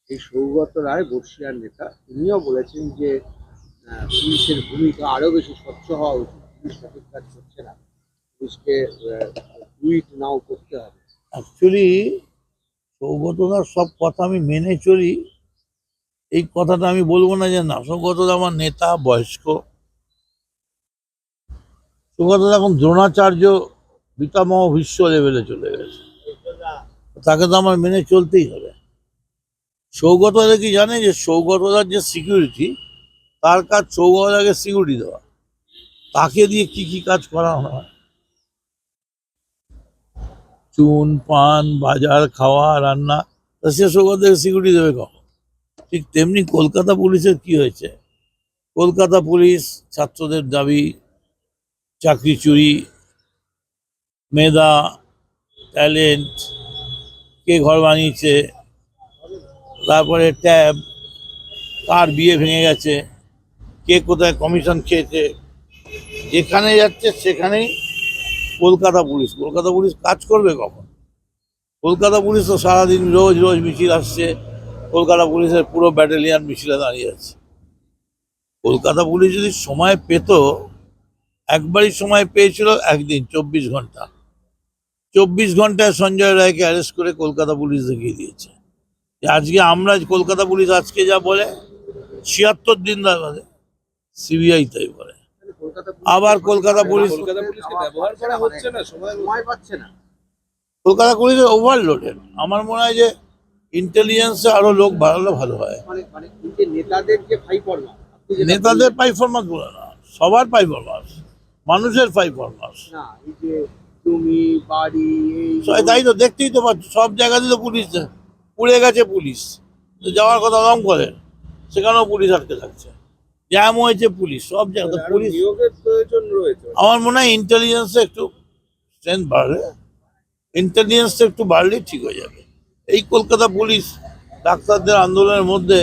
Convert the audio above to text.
এই সৌগত রায় বর্ষিয়ার নেতা, তিনিও বলেছেন যে পুলিশের ভূমিকা আরো বেশি স্বচ্ছ হওয়া উচিত। পুলিশ সঠিক কাজ করছে না, পুলিশকে টুইট নাও করতে হবে। অ্যাকচুয়ালি সৌগতদার সব কথা আমি মেনে চলি, এই কথাটা আমি বলবো না যে না। সৌগতদা আমার নেতা, বয়স্ক। সৌগতদা এখন দ্রোণাচার্য পিতামহ বিশ্ব লেভেলে চলে গেছে, তাকে তো আমার মেনে চলতেই হবে। সৌগতদা কি জানে যে সৌগতদার যে সিকিউরিটি, তার কাজ সৌগতদাকে সিকিউরিটি দেওয়া, তাকে দিয়ে কি কি কাজ করা হয়, চুন পান বাজার খাওয়া রান্না, তা সে সৌগতদাকে সিকিউরিটি দেবে কখন? ঠিক তেমনি কলকাতা পুলিশের কি হয়েছে, কলকাতা পুলিশ ছাত্রদের দাবি, চাকরি চুরি, মেধা, ট্যালেন্ট, কে ঘর বানিয়েছে, তারপরে ট্যাব, কার বিয়ে ভেঙে গেছে, কে কোথায় কমিশন খেয়েছে, যেখানে যাচ্ছে সেখানেই কলকাতা পুলিশ। কলকাতা পুলিশ কাজ করবে কখন? কলকাতা পুলিশ তো সারাদিন রোজ রোজ মিছিল আসছে, কলকাতা পুলিশের পুরো ব্যাটালিয়ান মিছিলে দাঁড়িয়ে আছে। কলকাতা পুলিশ যদি সময় পেত, একবারই সময় পেয়েছিল, একদিন 24 ঘন্টা। 24 ঘন্টায় সঞ্জয় রায়কে অ্যারেস্ট করে কলকাতা পুলিশ দেখিয়ে দিয়েছে যে আজকে আমরা, কলকাতা পুলিশ আজকে যা বলে 76 দিন ধরে সিবিআই তাই বলে। আবার কলকাতা পুলিশ ব্যবহার করা হচ্ছে না, সময় পাচ্ছে না। কলকাতা পুলিশের ওভারলোডেড। আমার মনে হয় যে ইন্টেলিজেন্সে আরো লোক বাড়ালে ভালো হয়। নেতাদের যে পারফরম্যান্স, নেতাদের পারফরম্যান্স বলে না, সবার পারফরম্যান্স, মানুষের পারফরম্যান্স। না এই যে তুমি বাড়ি, তাই তো দেখতেই তো পাচ্ছ, সব জায়গাতে তো পুলিশ পুড়ে গেছে, পুলিশ যাওয়ার কথা রং করে, সেখানেও পুলিশ আটকে থাকছে, জ্যাম হয়েছে পুলিশ, সব জায়গাতে পুলিশ। নিয়োগের প্রয়োজন রয়েছে। আমার মনে হয় ইন্টেলিজেন্সে একটু স্ট্রেংথ বাড়লে, ইন্টেলিজেন্সটা একটু বাড়লেই ঠিক হয়ে যাবে। এই কলকাতা পুলিশ ডাক্তারদের আন্দোলনের মধ্যে